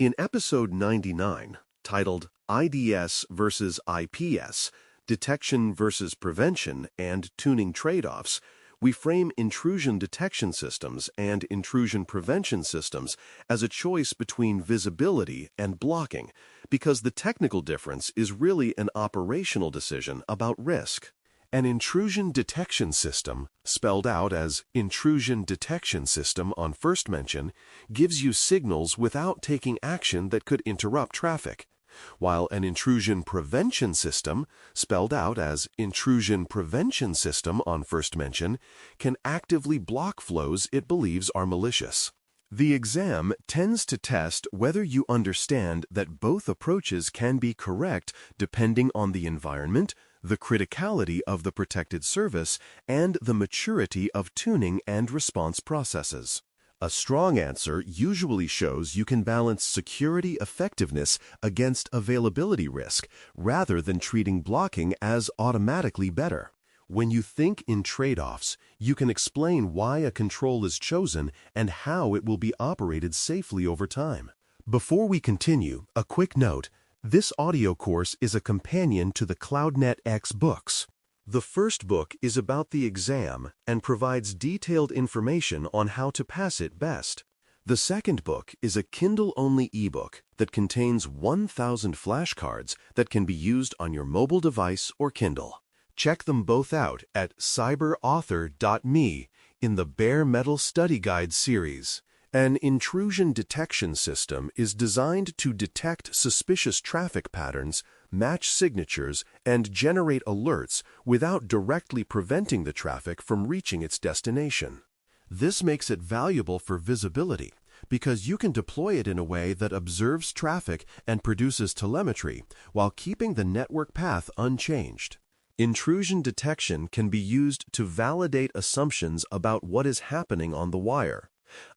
In episode 99, titled IDS versus IPS, Detection versus Prevention and Tuning Trade-offs, we frame intrusion detection systems and intrusion prevention systems as a choice between visibility and blocking, because the technical difference is really an operational decision about risk. An intrusion detection system, spelled out as intrusion detection system on first mention, gives you signals without taking action that could interrupt traffic, while an intrusion prevention system, spelled out as intrusion prevention system on first mention, can actively block flows it believes are malicious. The exam tends to test whether you understand that both approaches can be correct depending on the environment, the criticality of the protected service, and the maturity of tuning and response processes. A strong answer usually shows you can balance security effectiveness against availability risk, rather than treating blocking as automatically better. When you think in trade-offs, you can explain why a control is chosen and how it will be operated safely over time. Before we continue, a quick note. This audio course is a companion to the CloudNetX books. The first book is about the exam and provides detailed information on how to pass it best. The second book is a Kindle-only ebook that contains 1,000 flashcards that can be used on your mobile device or Kindle. Check them both out at cyberauthor.me in the Bare Metal Study Guide series. An intrusion detection system is designed to detect suspicious traffic patterns, match signatures, and generate alerts without directly preventing the traffic from reaching its destination. This makes it valuable for visibility because you can deploy it in a way that observes traffic and produces telemetry while keeping the network path unchanged. Intrusion detection can be used to validate assumptions about what is happening on the wire,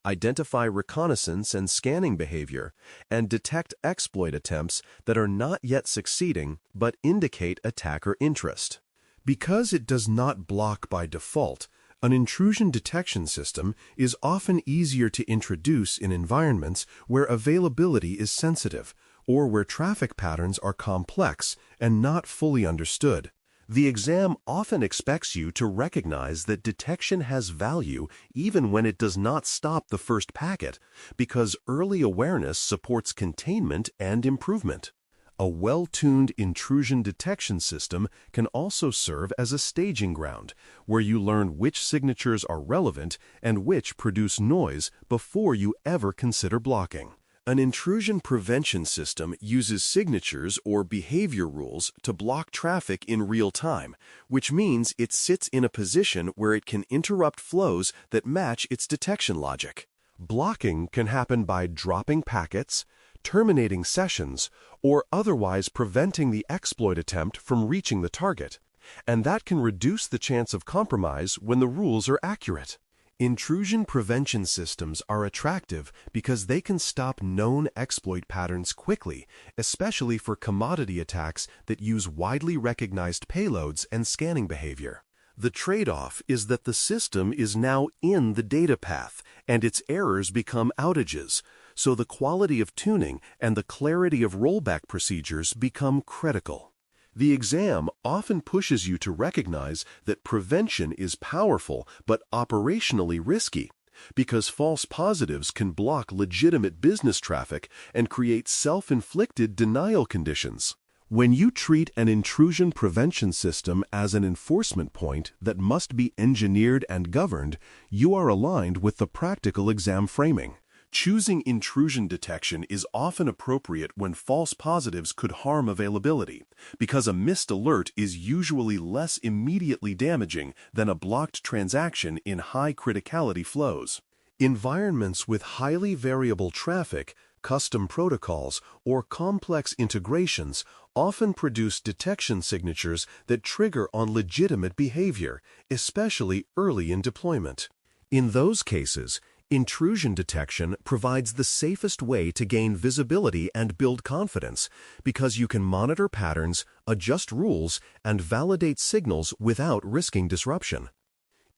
identify reconnaissance and scanning behavior, and detect exploit attempts that are not yet succeeding but indicate attacker interest. Because it does not block by default, an intrusion detection system is often easier to introduce in environments where availability is sensitive or where traffic patterns are complex and not fully understood. The exam often expects you to recognize that detection has value even when it does not stop the first packet, because early awareness supports containment and improvement. A well-tuned intrusion detection system can also serve as a staging ground, where you learn which signatures are relevant and which produce noise before you ever consider blocking. An intrusion prevention system uses signatures or behavior rules to block traffic in real time, which means it sits in a position where it can interrupt flows that match its detection logic. Blocking can happen by dropping packets, terminating sessions, or otherwise preventing the exploit attempt from reaching the target, and that can reduce the chance of compromise when the rules are accurate. Intrusion prevention systems are attractive because they can stop known exploit patterns quickly, especially for commodity attacks that use widely recognized payloads and scanning behavior. The trade-off is that the system is now in the data path, and its errors become outages, so the quality of tuning and the clarity of rollback procedures become critical. The exam often pushes you to recognize that prevention is powerful but operationally risky, because false positives can block legitimate business traffic and create self-inflicted denial conditions. When you treat an intrusion prevention system as an enforcement point that must be engineered and governed, you are aligned with the practical exam framing. Choosing intrusion detection is often appropriate when false positives could harm availability, because a missed alert is usually less immediately damaging than a blocked transaction in high criticality flows. Environments with highly variable traffic, custom protocols, or complex integrations often produce detection signatures that trigger on legitimate behavior, especially early in deployment. In those cases, intrusion detection provides the safest way to gain visibility and build confidence, because you can monitor patterns, adjust rules, and validate signals without risking disruption.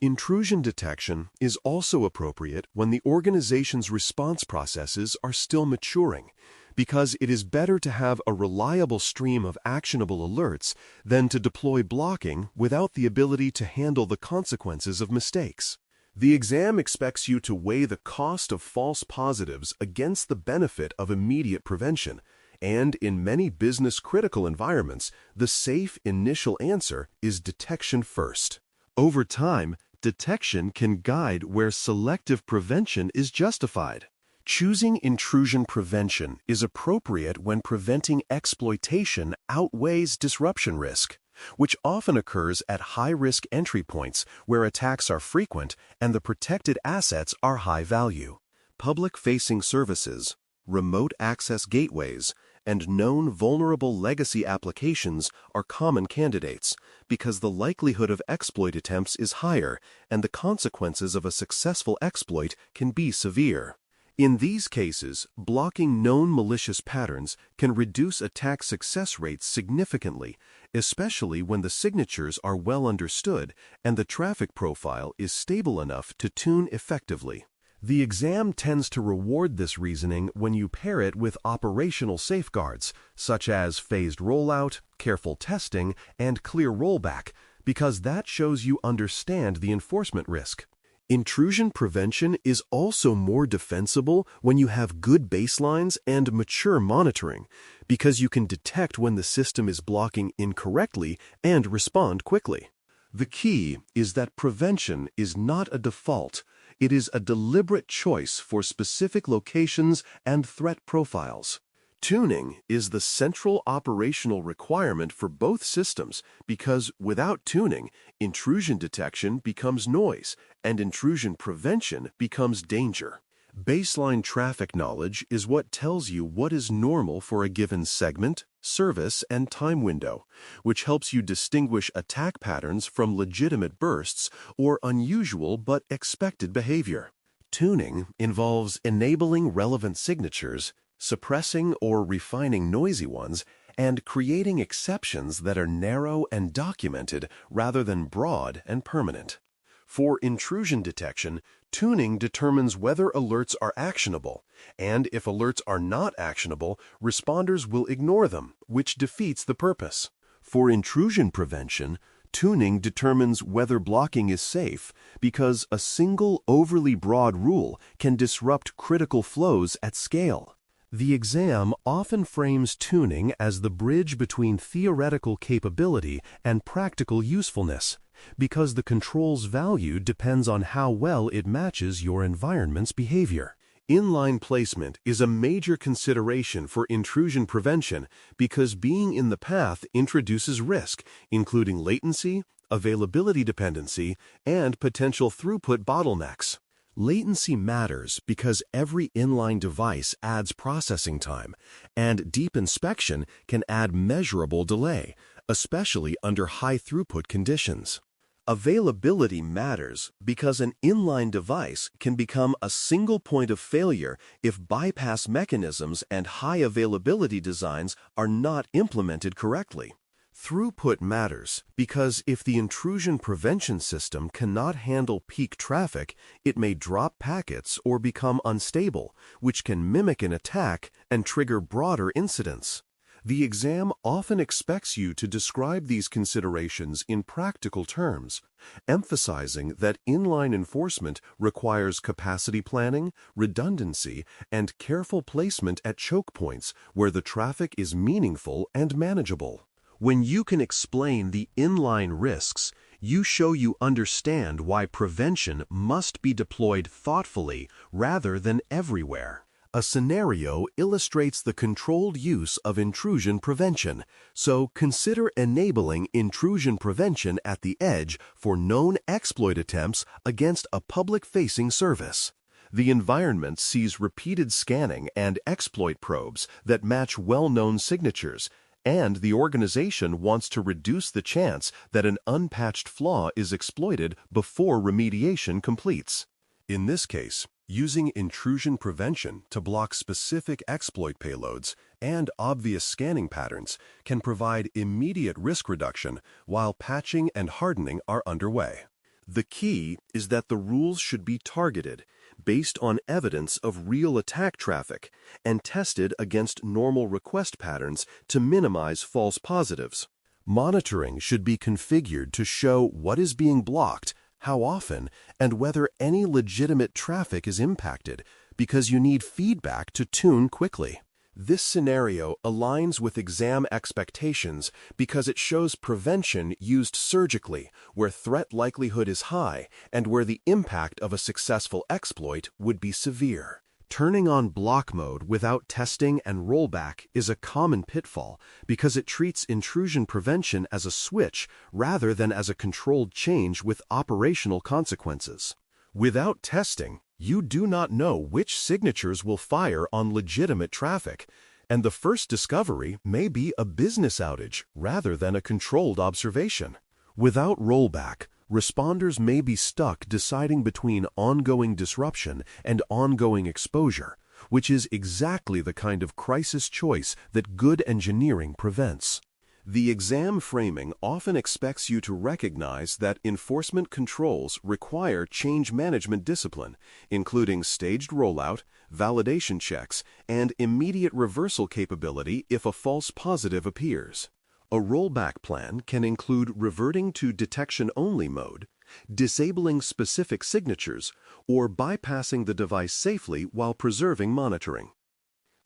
Intrusion detection is also appropriate when the organization's response processes are still maturing, because it is better to have a reliable stream of actionable alerts than to deploy blocking without the ability to handle the consequences of mistakes. The exam expects you to weigh the cost of false positives against the benefit of immediate prevention, and in many business-critical environments, the safe initial answer is detection first. Over time, detection can guide where selective prevention is justified. Choosing intrusion prevention is appropriate when preventing exploitation outweighs disruption risk, which often occurs at high-risk entry points where attacks are frequent and the protected assets are high value. Public-facing services, remote access gateways, and known vulnerable legacy applications are common candidates because the likelihood of exploit attempts is higher and the consequences of a successful exploit can be severe. In these cases, blocking known malicious patterns can reduce attack success rates significantly, especially when the signatures are well understood and the traffic profile is stable enough to tune effectively. The exam tends to reward this reasoning when you pair it with operational safeguards, such as phased rollout, careful testing, and clear rollback, because that shows you understand the enforcement risk. Intrusion prevention is also more defensible when you have good baselines and mature monitoring, because you can detect when the system is blocking incorrectly and respond quickly. The key is that prevention is not a default. It is a deliberate choice for specific locations and threat profiles. Tuning is the central operational requirement for both systems because without tuning, intrusion detection becomes noise and intrusion prevention becomes danger. Baseline traffic knowledge is what tells you what is normal for a given segment, service, and time window, which helps you distinguish attack patterns from legitimate bursts or unusual but expected behavior. Tuning involves enabling relevant signatures, suppressing or refining noisy ones, and creating exceptions that are narrow and documented rather than broad and permanent. For intrusion detection, tuning determines whether alerts are actionable, and if alerts are not actionable, responders will ignore them, which defeats the purpose. For intrusion prevention, tuning determines whether blocking is safe because a single overly broad rule can disrupt critical flows at scale. The exam often frames tuning as the bridge between theoretical capability and practical usefulness, because the control's value depends on how well it matches your environment's behavior. Inline placement is a major consideration for intrusion prevention because being in the path introduces risk, including latency, availability dependency, and potential throughput bottlenecks. Latency matters because every inline device adds processing time, and deep inspection can add measurable delay, especially under high-throughput conditions. Availability matters because an inline device can become a single point of failure if bypass mechanisms and high-availability designs are not implemented correctly. Throughput matters because if the intrusion prevention system cannot handle peak traffic, it may drop packets or become unstable, which can mimic an attack and trigger broader incidents. The exam often expects you to describe these considerations in practical terms, emphasizing that inline enforcement requires capacity planning, redundancy, and careful placement at choke points where the traffic is meaningful and manageable. When you can explain the inline risks, you show you understand why prevention must be deployed thoughtfully rather than everywhere. A scenario illustrates the controlled use of intrusion prevention, so consider enabling intrusion prevention at the edge for known exploit attempts against a public-facing service. The environment sees repeated scanning and exploit probes that match well-known signatures, and the organization wants to reduce the chance that an unpatched flaw is exploited before remediation completes. In this case, using intrusion prevention to block specific exploit payloads and obvious scanning patterns can provide immediate risk reduction while patching and hardening are underway. The key is that the rules should be targeted, based on evidence of real attack traffic and tested against normal request patterns to minimize false positives. Monitoring should be configured to show what is being blocked, how often, and whether any legitimate traffic is impacted, because you need feedback to tune quickly. This scenario aligns with exam expectations because it shows prevention used surgically, where threat likelihood is high and where the impact of a successful exploit would be severe. Turning on block mode without testing and rollback is a common pitfall because it treats intrusion prevention as a switch rather than as a controlled change with operational consequences. Without testing, you do not know which signatures will fire on legitimate traffic, and the first discovery may be a business outage rather than a controlled observation. Without rollback, responders may be stuck deciding between ongoing disruption and ongoing exposure, which is exactly the kind of crisis choice that good engineering prevents. The exam framing often expects you to recognize that enforcement controls require change management discipline, including staged rollout, validation checks, and immediate reversal capability if a false positive appears. A rollback plan can include reverting to detection-only mode, disabling specific signatures, or bypassing the device safely while preserving monitoring.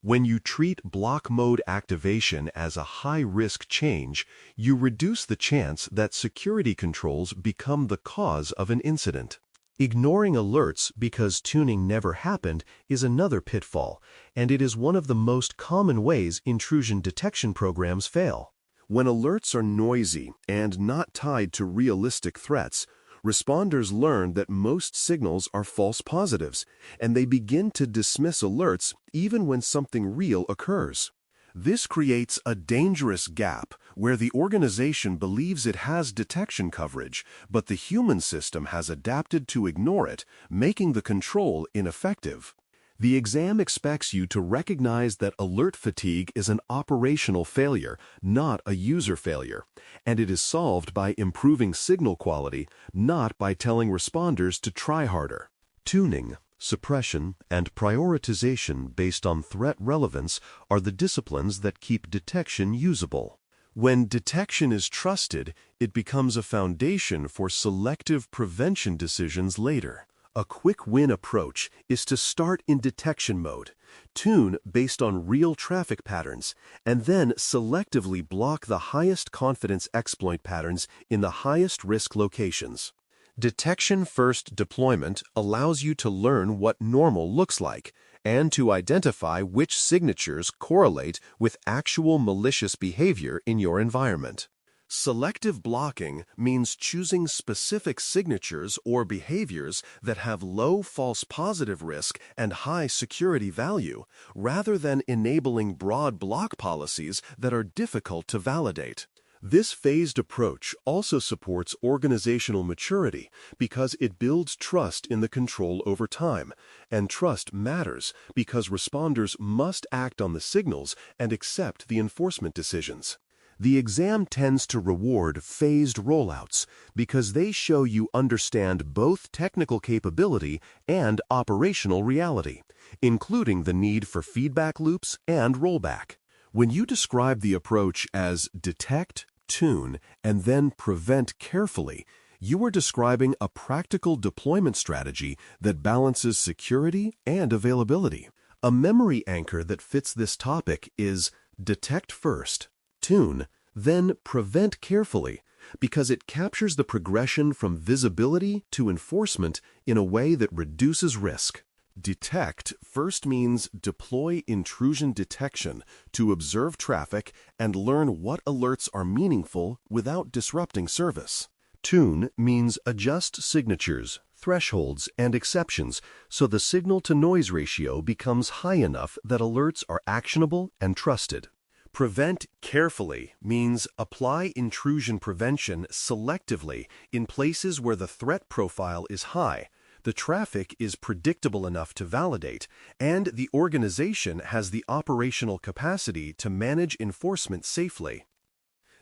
When you treat block mode activation as a high-risk change, you reduce the chance that security controls become the cause of an incident. Ignoring alerts because tuning never happened is another pitfall, and it is one of the most common ways intrusion detection programs fail. When alerts are noisy and not tied to realistic threats, responders learn that most signals are false positives, and they begin to dismiss alerts even when something real occurs. This creates a dangerous gap where the organization believes it has detection coverage, but the human system has adapted to ignore it, making the control ineffective. The exam expects you to recognize that alert fatigue is an operational failure, not a user failure, and it is solved by improving signal quality, not by telling responders to try harder. Tuning, suppression, and prioritization based on threat relevance are the disciplines that keep detection usable. When detection is trusted, it becomes a foundation for selective prevention decisions later. A quick-win approach is to start in detection mode, tune based on real traffic patterns, and then selectively block the highest confidence exploit patterns in the highest risk locations. Detection-first deployment allows you to learn what normal looks like and to identify which signatures correlate with actual malicious behavior in your environment. Selective blocking means choosing specific signatures or behaviors that have low false positive risk and high security value, rather than enabling broad block policies that are difficult to validate. This phased approach also supports organizational maturity because it builds trust in the control over time, and trust matters because responders must act on the signals and accept the enforcement decisions. The exam tends to reward phased rollouts because they show you understand both technical capability and operational reality, including the need for feedback loops and rollback. When you describe the approach as detect, tune, and then prevent carefully, you are describing a practical deployment strategy that balances security and availability. A memory anchor that fits this topic is detect first, tune, then prevent carefully, because it captures the progression from visibility to enforcement in a way that reduces risk. Detect first means deploy intrusion detection to observe traffic and learn what alerts are meaningful without disrupting service. Tune means adjust signatures, thresholds, and exceptions so the signal-to-noise ratio becomes high enough that alerts are actionable and trusted. Prevent carefully means apply intrusion prevention selectively in places where the threat profile is high, the traffic is predictable enough to validate, and the organization has the operational capacity to manage enforcement safely.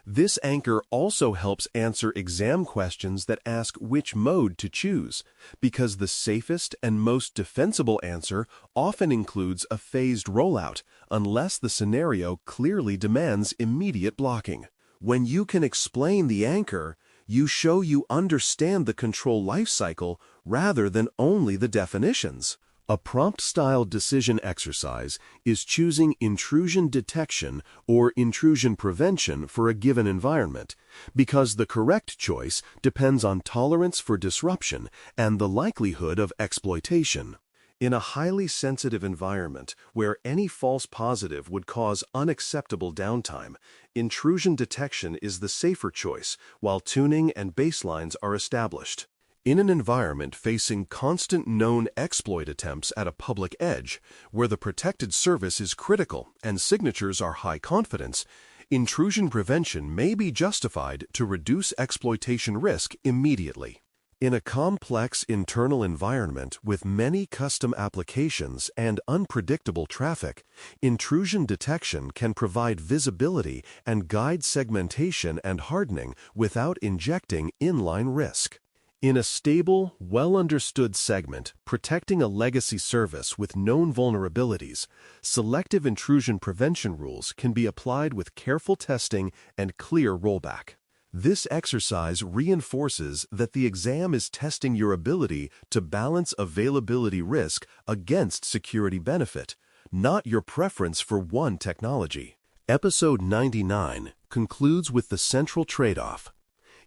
This anchor also helps answer exam questions that ask which mode to choose, because the safest and most defensible answer often includes a phased rollout, unless the scenario clearly demands immediate blocking. When you can explain the anchor, you show you understand the control lifecycle rather than only the definitions. A prompt-style decision exercise is choosing intrusion detection or intrusion prevention for a given environment, because the correct choice depends on tolerance for disruption and the likelihood of exploitation. In a highly sensitive environment where any false positive would cause unacceptable downtime, intrusion detection is the safer choice while tuning and baselines are established. In an environment facing constant known exploit attempts at a public edge, where the protected service is critical and signatures are high confidence, intrusion prevention may be justified to reduce exploitation risk immediately. In a complex internal environment with many custom applications and unpredictable traffic, intrusion detection can provide visibility and guide segmentation and hardening without injecting inline risk. In a stable, well-understood segment protecting a legacy service with known vulnerabilities, selective intrusion prevention rules can be applied with careful testing and clear rollback. This exercise reinforces that the exam is testing your ability to balance availability risk against security benefit, not your preference for one technology. Episode 99 concludes with the central trade-off.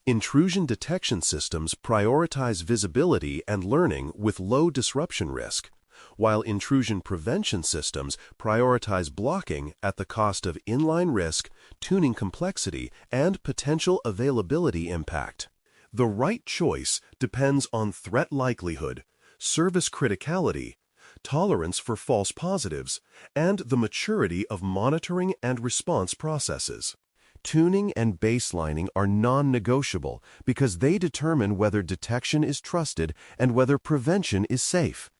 Intrusion detection systems prioritize visibility and learning with low disruption risk, while intrusion prevention systems prioritize blocking at the cost of inline risk, tuning complexity, and potential availability impact. The right choice depends on threat likelihood, service criticality, tolerance for false positives, and the maturity of monitoring and response processes. Tuning and baselining are non-negotiable because they determine whether detection is trusted and whether prevention is safe.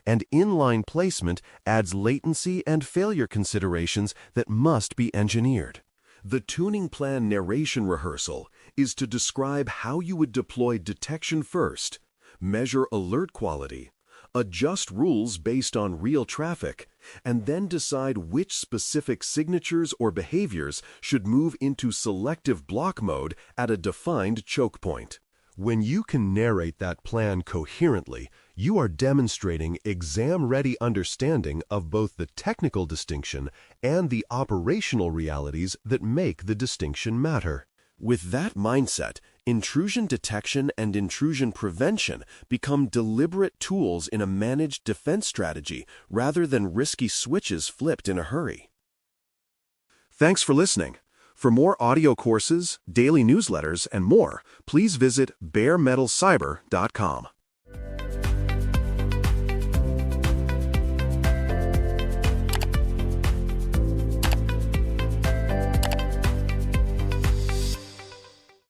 And inline placement adds latency and failure considerations that must be engineered. The tuning plan narration rehearsal is to describe how you would deploy detection first, measure alert quality, adjust rules based on real traffic, and then decide which specific signatures or behaviors should move into selective block mode at a defined choke point. When you can narrate that plan coherently, you are demonstrating exam-ready understanding of both the technical distinction and the operational realities that make the distinction matter. With that mindset, intrusion detection and intrusion prevention become deliberate tools in a managed defense strategy rather than risky switches flipped in a hurry. Thanks for listening. For more audio courses, daily newsletters, and more, please visit baremetalcyber.com.